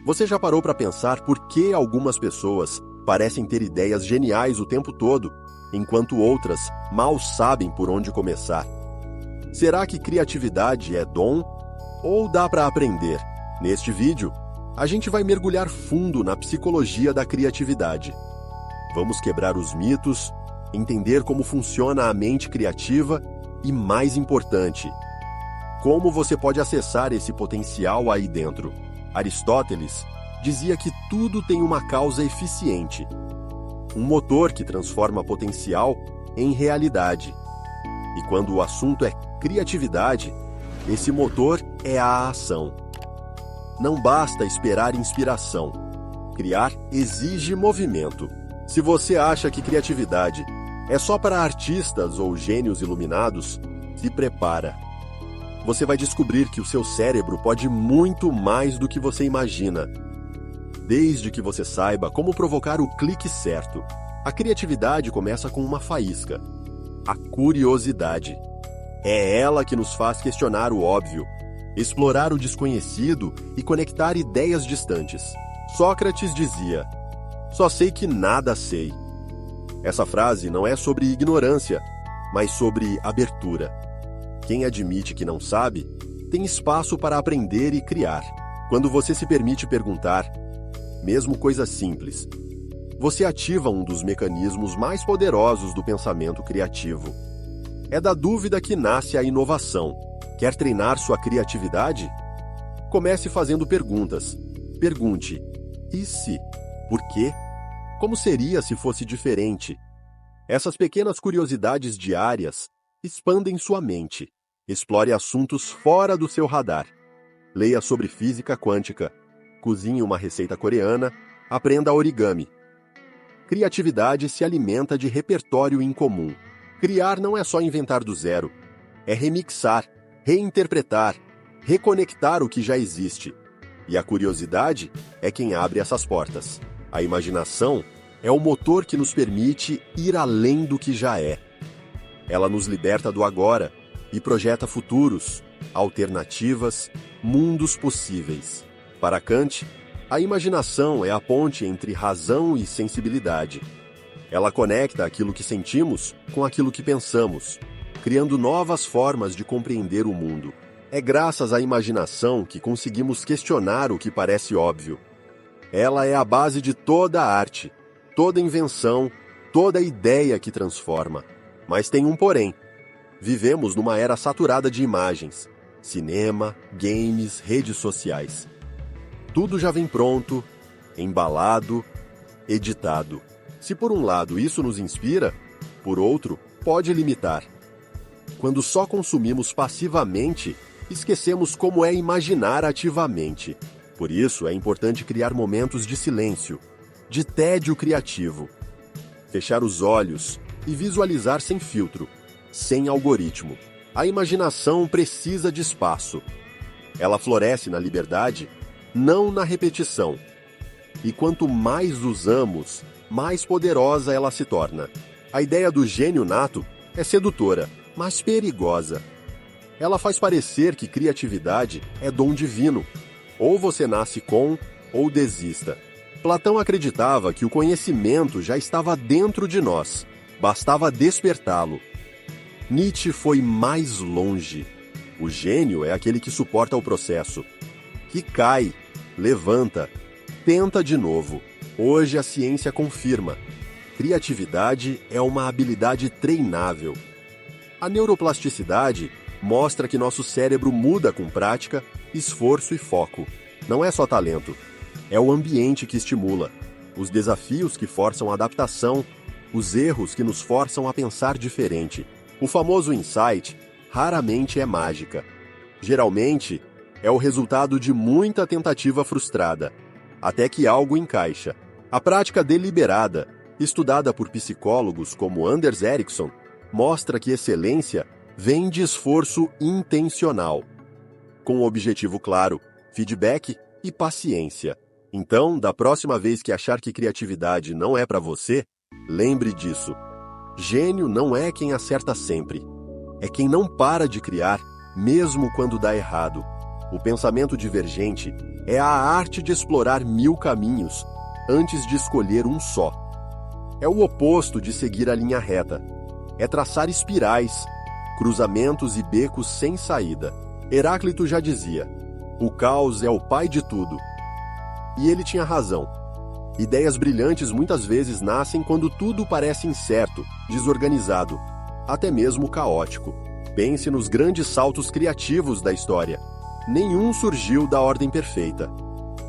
Você já parou para pensar por que algumas pessoas parecem ter ideias geniais o tempo todo, enquanto outras mal sabem por onde começar? Será que criatividade é dom ou dá para aprender? Neste vídeo, a gente vai mergulhar fundo na psicologia da criatividade. Vamos quebrar os mitos, entender como funciona a mente criativa e, mais importante, como você pode acessar esse potencial aí dentro. Aristóteles dizia que tudo tem uma causa eficiente, um motor que transforma potencial em realidade. E quando o assunto é criatividade, esse motor é a ação. Não basta esperar inspiração. Criar exige movimento. Se você acha que criatividade é só para artistas ou gênios iluminados, se prepara. Você vai descobrir que o seu cérebro pode muito mais do que você imagina. Desde que você saiba como provocar o clique certo. A criatividade começa com uma faísca: a curiosidade. É ela que nos faz questionar o óbvio, explorar o desconhecido e conectar ideias distantes. Sócrates dizia: "Só sei que nada sei." Essa frase não é sobre ignorância, mas sobre abertura. Quem admite que não sabe, tem espaço para aprender e criar. Quando você se permite perguntar, mesmo coisas simples, você ativa um dos mecanismos mais poderosos do pensamento criativo. É da dúvida que nasce a inovação. Quer treinar sua criatividade? Comece fazendo perguntas. Pergunte: e se? Por quê? Como seria se fosse diferente? Essas pequenas curiosidades diárias expandem sua mente. Explore assuntos fora do seu radar. Leia sobre física quântica. Cozinhe uma receita coreana. Aprenda origami. Criatividade se alimenta de repertório incomum. Criar não é só inventar do zero. É remixar, reinterpretar, reconectar o que já existe. E a curiosidade é quem abre essas portas. A imaginação é o motor que nos permite ir além do que já é. Ela nos liberta do agora e projeta futuros, alternativas, mundos possíveis. Para Kant, a imaginação é a ponte entre razão e sensibilidade. Ela conecta aquilo que sentimos com aquilo que pensamos, criando novas formas de compreender o mundo. É graças à imaginação que conseguimos questionar o que parece óbvio. Ela é a base de toda a arte, toda invenção, toda ideia que transforma. Mas tem um porém. Vivemos numa era saturada de imagens, cinema, games, redes sociais. Tudo já vem pronto, embalado, editado. Se por um lado isso nos inspira, por outro, pode limitar. Quando só consumimos passivamente, esquecemos como é imaginar ativamente. Por isso, é importante criar momentos de silêncio, de tédio criativo. Fechar os olhos e visualizar sem filtro, sem algoritmo. A imaginação precisa de espaço. Ela floresce na liberdade, não na repetição. E quanto mais usamos, mais poderosa ela se torna. A ideia do gênio nato é sedutora, mas perigosa. Ela faz parecer que criatividade é dom divino. Ou você nasce com, ou desista. Platão acreditava que o conhecimento já estava dentro de nós, bastava despertá-lo. Nietzsche foi mais longe. O gênio é aquele que suporta o processo, que cai, levanta, tenta de novo. Hoje a ciência confirma: criatividade é uma habilidade treinável. A neuroplasticidade mostra que nosso cérebro muda com prática, esforço e foco. Não é só talento, é o ambiente que estimula, os desafios que forçam a adaptação, os erros que nos forçam a pensar diferente. O famoso insight raramente é mágica. Geralmente, é o resultado de muita tentativa frustrada, até que algo encaixa. A prática deliberada, estudada por psicólogos como Anders Ericsson, mostra que excelência vem de esforço intencional, com um objetivo claro, feedback e paciência. Então, da próxima vez que achar que criatividade não é para você, lembre disso. Gênio não é quem acerta sempre. É quem não para de criar, mesmo quando dá errado. O pensamento divergente é a arte de explorar 1000 caminhos antes de escolher um só. É o oposto de seguir a linha reta. É traçar espirais, cruzamentos e becos sem saída. Heráclito já dizia: o caos é o pai de tudo. E ele tinha razão. Ideias brilhantes muitas vezes nascem quando tudo parece incerto, desorganizado, até mesmo caótico. Pense nos grandes saltos criativos da história. Nenhum surgiu da ordem perfeita.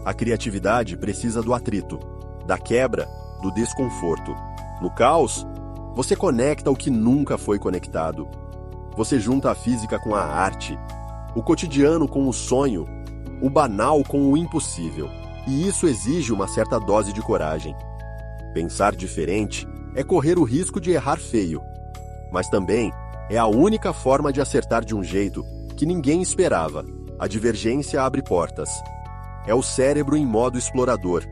A criatividade precisa do atrito, da quebra, do desconforto. No caos, você conecta o que nunca foi conectado. Você junta a física com a arte, o cotidiano com o sonho, o banal com o impossível. E isso exige uma certa dose de coragem. Pensar diferente é correr o risco de errar feio, mas também é a única forma de acertar de um jeito que ninguém esperava. A divergência abre portas. É o cérebro em modo explorador,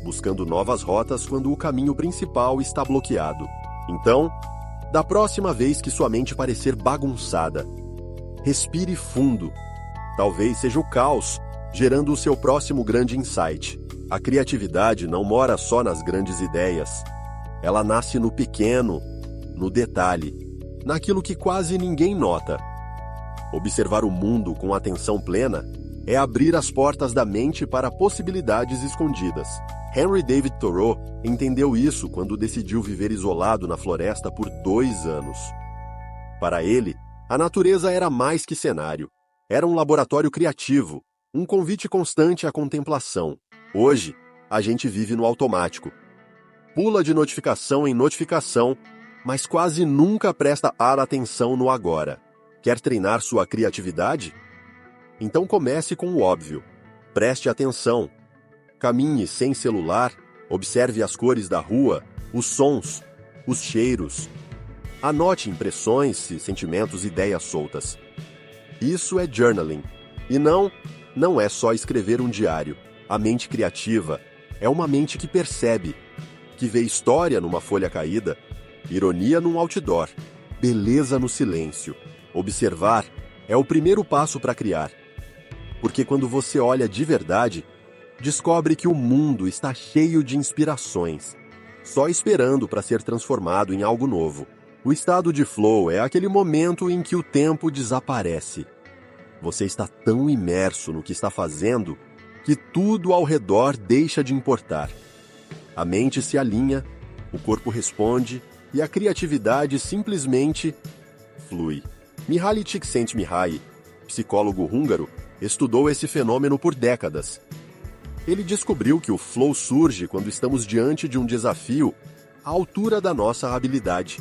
buscando novas rotas quando o caminho principal está bloqueado. Então, da próxima vez que sua mente parecer bagunçada, respire fundo. Talvez seja o caos gerando o seu próximo grande insight. A criatividade não mora só nas grandes ideias. Ela nasce no pequeno, no detalhe, naquilo que quase ninguém nota. Observar o mundo com atenção plena é abrir as portas da mente para possibilidades escondidas. Henry David Thoreau entendeu isso quando decidiu viver isolado na floresta por 2 anos. Para ele, a natureza era mais que cenário. Era um laboratório criativo, um convite constante à contemplação. Hoje, a gente vive no automático. Pula de notificação em notificação, mas quase nunca presta atenção no agora. Quer treinar sua criatividade? Então comece com o óbvio. Preste atenção. Caminhe sem celular, observe as cores da rua, os sons, os cheiros. Anote impressões, sentimentos e ideias soltas. Isso é journaling. E não é só escrever um diário. A mente criativa é uma mente que percebe, que vê história numa folha caída, ironia num outdoor, beleza no silêncio. Observar é o primeiro passo para criar. Porque quando você olha de verdade, descobre que o mundo está cheio de inspirações, só esperando para ser transformado em algo novo. O estado de flow é aquele momento em que o tempo desaparece. Você está tão imerso no que está fazendo que tudo ao redor deixa de importar. A mente se alinha, o corpo responde e a criatividade simplesmente flui. Mihaly Csikszentmihalyi, psicólogo húngaro, estudou esse fenômeno por décadas. Ele descobriu que o flow surge quando estamos diante de um desafio à altura da nossa habilidade.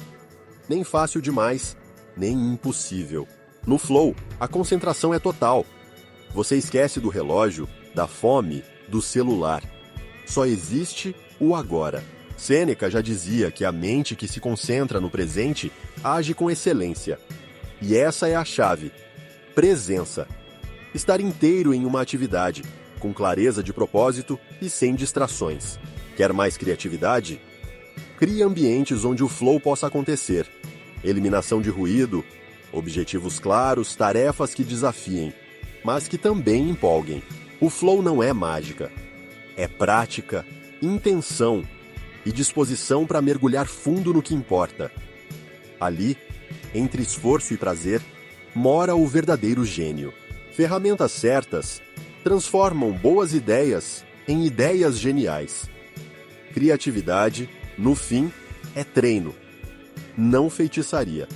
Nem fácil demais, nem impossível. No flow, a concentração é total. Você esquece do relógio, da fome, do celular. Só existe o agora. Sêneca já dizia que a mente que se concentra no presente age com excelência. E essa é a chave. Presença. Estar inteiro em uma atividade, com clareza de propósito e sem distrações. Quer mais criatividade? Crie ambientes onde o flow possa acontecer. Eliminação de ruído, objetivos claros, tarefas que desafiem, mas que também empolguem. O flow não é mágica. É prática, intenção e disposição para mergulhar fundo no que importa. Ali, entre esforço e prazer, mora o verdadeiro gênio. Ferramentas certas transformam boas ideias em ideias geniais. Criatividade, no fim, é treino, não feitiçaria.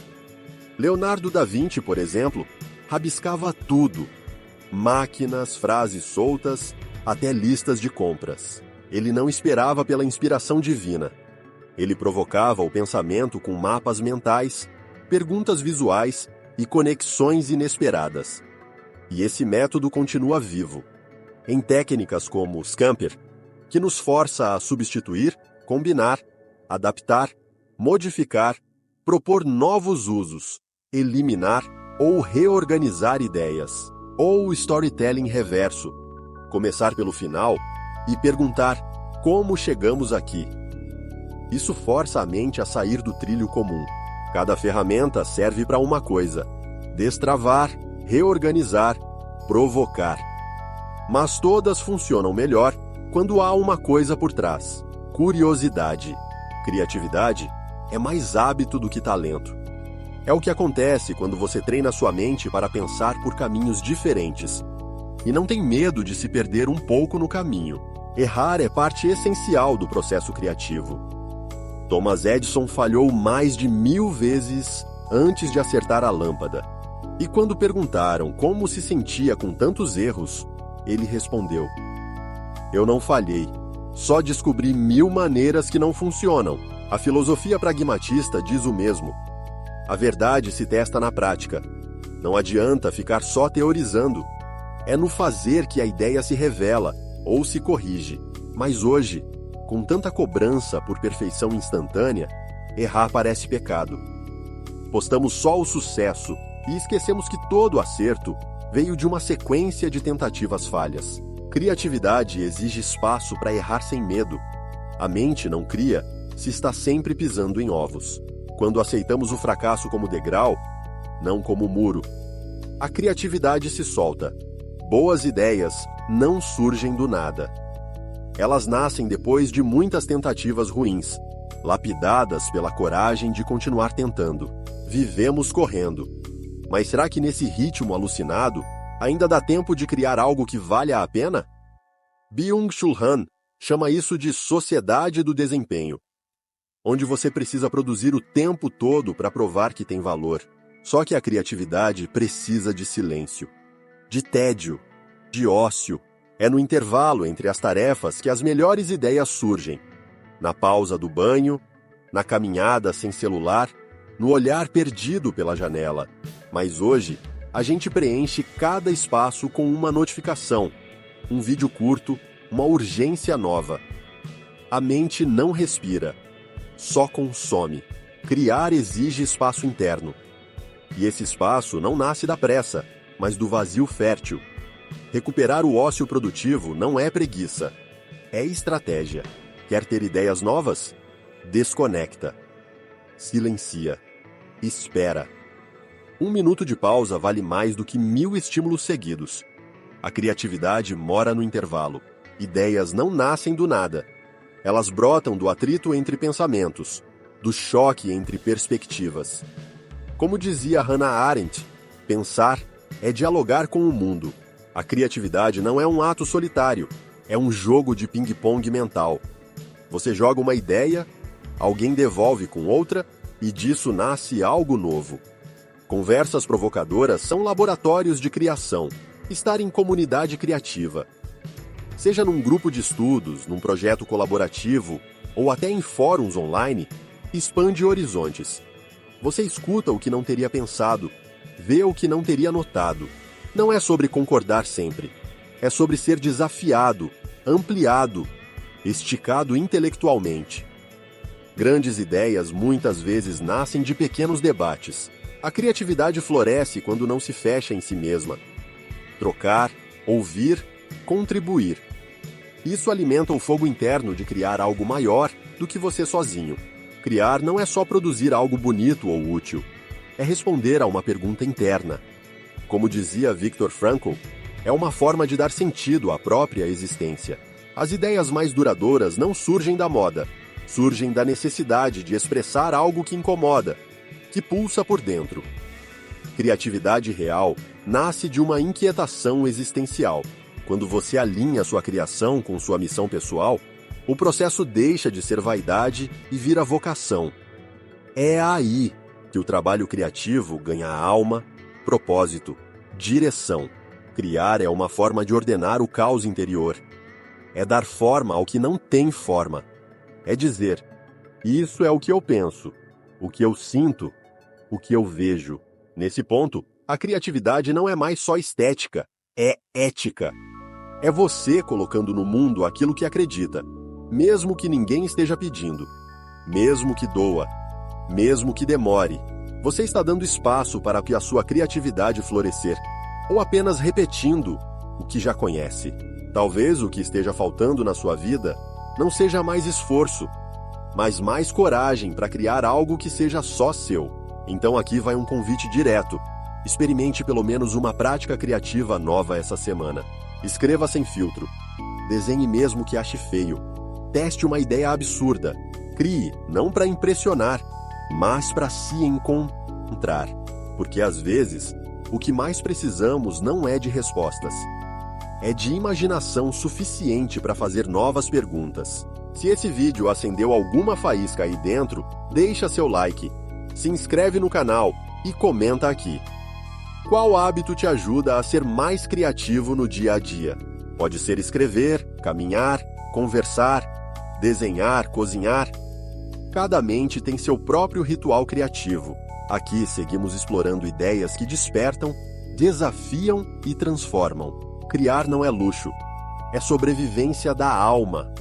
Leonardo da Vinci, por exemplo, rabiscava tudo. Máquinas, frases soltas, até listas de compras. Ele não esperava pela inspiração divina. Ele provocava o pensamento com mapas mentais, perguntas visuais e conexões inesperadas. E esse método continua vivo, em técnicas como Scamper, que nos força a substituir, combinar, adaptar, modificar, propor novos usos, eliminar ou reorganizar ideias. Ou o storytelling reverso, começar pelo final e perguntar como chegamos aqui. Isso força a mente a sair do trilho comum. Cada ferramenta serve para uma coisa: destravar, reorganizar, provocar. Mas todas funcionam melhor quando há uma coisa por trás: curiosidade. Criatividade é mais hábito do que talento. É o que acontece quando você treina sua mente para pensar por caminhos diferentes e não tem medo de se perder um pouco no caminho. Errar é parte essencial do processo criativo. Thomas Edison falhou mais de 1000 vezes antes de acertar a lâmpada. E quando perguntaram como se sentia com tantos erros, ele respondeu: "Eu não falhei, só descobri 1000 maneiras que não funcionam." A filosofia pragmatista diz o mesmo. A verdade se testa na prática. Não adianta ficar só teorizando. É no fazer que a ideia se revela ou se corrige. Mas hoje, com tanta cobrança por perfeição instantânea, errar parece pecado. Postamos só o sucesso e esquecemos que todo acerto veio de uma sequência de tentativas falhas. Criatividade exige espaço para errar sem medo. A mente não cria se está sempre pisando em ovos. Quando aceitamos o fracasso como degrau, não como muro, a criatividade se solta. Boas ideias não surgem do nada. Elas nascem depois de muitas tentativas ruins, lapidadas pela coragem de continuar tentando. Vivemos correndo. Mas será que nesse ritmo alucinado ainda dá tempo de criar algo que valha a pena? Byung-Chul Han chama isso de sociedade do desempenho, onde você precisa produzir o tempo todo para provar que tem valor. Só que a criatividade precisa de silêncio, de tédio, de ócio. É no intervalo entre as tarefas que as melhores ideias surgem. Na pausa do banho, na caminhada sem celular, no olhar perdido pela janela. Mas hoje, a gente preenche cada espaço com uma notificação, um vídeo curto, uma urgência nova. A mente não respira, só consome. Criar exige espaço interno. E esse espaço não nasce da pressa, mas do vazio fértil. Recuperar o ócio produtivo não é preguiça, é estratégia. Quer ter ideias novas? Desconecta. Silencia. Espera. 1 minuto de pausa vale mais do que 1000 estímulos seguidos. A criatividade mora no intervalo. Ideias não nascem do nada. Elas brotam do atrito entre pensamentos, do choque entre perspectivas. Como dizia Hannah Arendt, pensar é dialogar com o mundo. A criatividade não é um ato solitário, é um jogo de ping-pong mental. Você joga uma ideia, alguém devolve com outra, e disso nasce algo novo. Conversas provocadoras são laboratórios de criação. Estar em comunidade criativa, seja num grupo de estudos, num projeto colaborativo ou até em fóruns online, expande horizontes. Você escuta o que não teria pensado, vê o que não teria notado. Não é sobre concordar sempre, é sobre ser desafiado, ampliado, esticado intelectualmente. Grandes ideias muitas vezes nascem de pequenos debates. A criatividade floresce quando não se fecha em si mesma. Trocar, ouvir, contribuir. Isso alimenta o fogo interno de criar algo maior do que você sozinho. Criar não é só produzir algo bonito ou útil, é responder a uma pergunta interna. Como dizia Viktor Frankl, é uma forma de dar sentido à própria existência. As ideias mais duradouras não surgem da moda, surgem da necessidade de expressar algo que incomoda, que pulsa por dentro. Criatividade real nasce de uma inquietação existencial. Quando você alinha sua criação com sua missão pessoal, o processo deixa de ser vaidade e vira vocação. É aí que o trabalho criativo ganha alma, propósito, direção. Criar é uma forma de ordenar o caos interior. É dar forma ao que não tem forma. É dizer, isso é o que eu penso, o que eu sinto, o que eu vejo. Nesse ponto, a criatividade não é mais só estética, é ética. É você colocando no mundo aquilo que acredita, mesmo que ninguém esteja pedindo, mesmo que doa, mesmo que demore. Você está dando espaço para que a sua criatividade florescer, ou apenas repetindo o que já conhece. Talvez o que esteja faltando na sua vida não seja mais esforço, mas mais coragem para criar algo que seja só seu. Então aqui vai um convite direto. Experimente pelo menos uma prática criativa nova essa semana. Escreva sem filtro. Desenhe mesmo que ache feio. Teste uma ideia absurda. Crie, não para impressionar, mas para se encontrar. Porque às vezes, o que mais precisamos não é de respostas. É de imaginação suficiente para fazer novas perguntas. Se esse vídeo acendeu alguma faísca aí dentro, deixa seu like, se inscreve no canal e comenta aqui. Qual hábito te ajuda a ser mais criativo no dia a dia? Pode ser escrever, caminhar, conversar, desenhar, cozinhar. Cada mente tem seu próprio ritual criativo. Aqui seguimos explorando ideias que despertam, desafiam e transformam. Criar não é luxo, é sobrevivência da alma.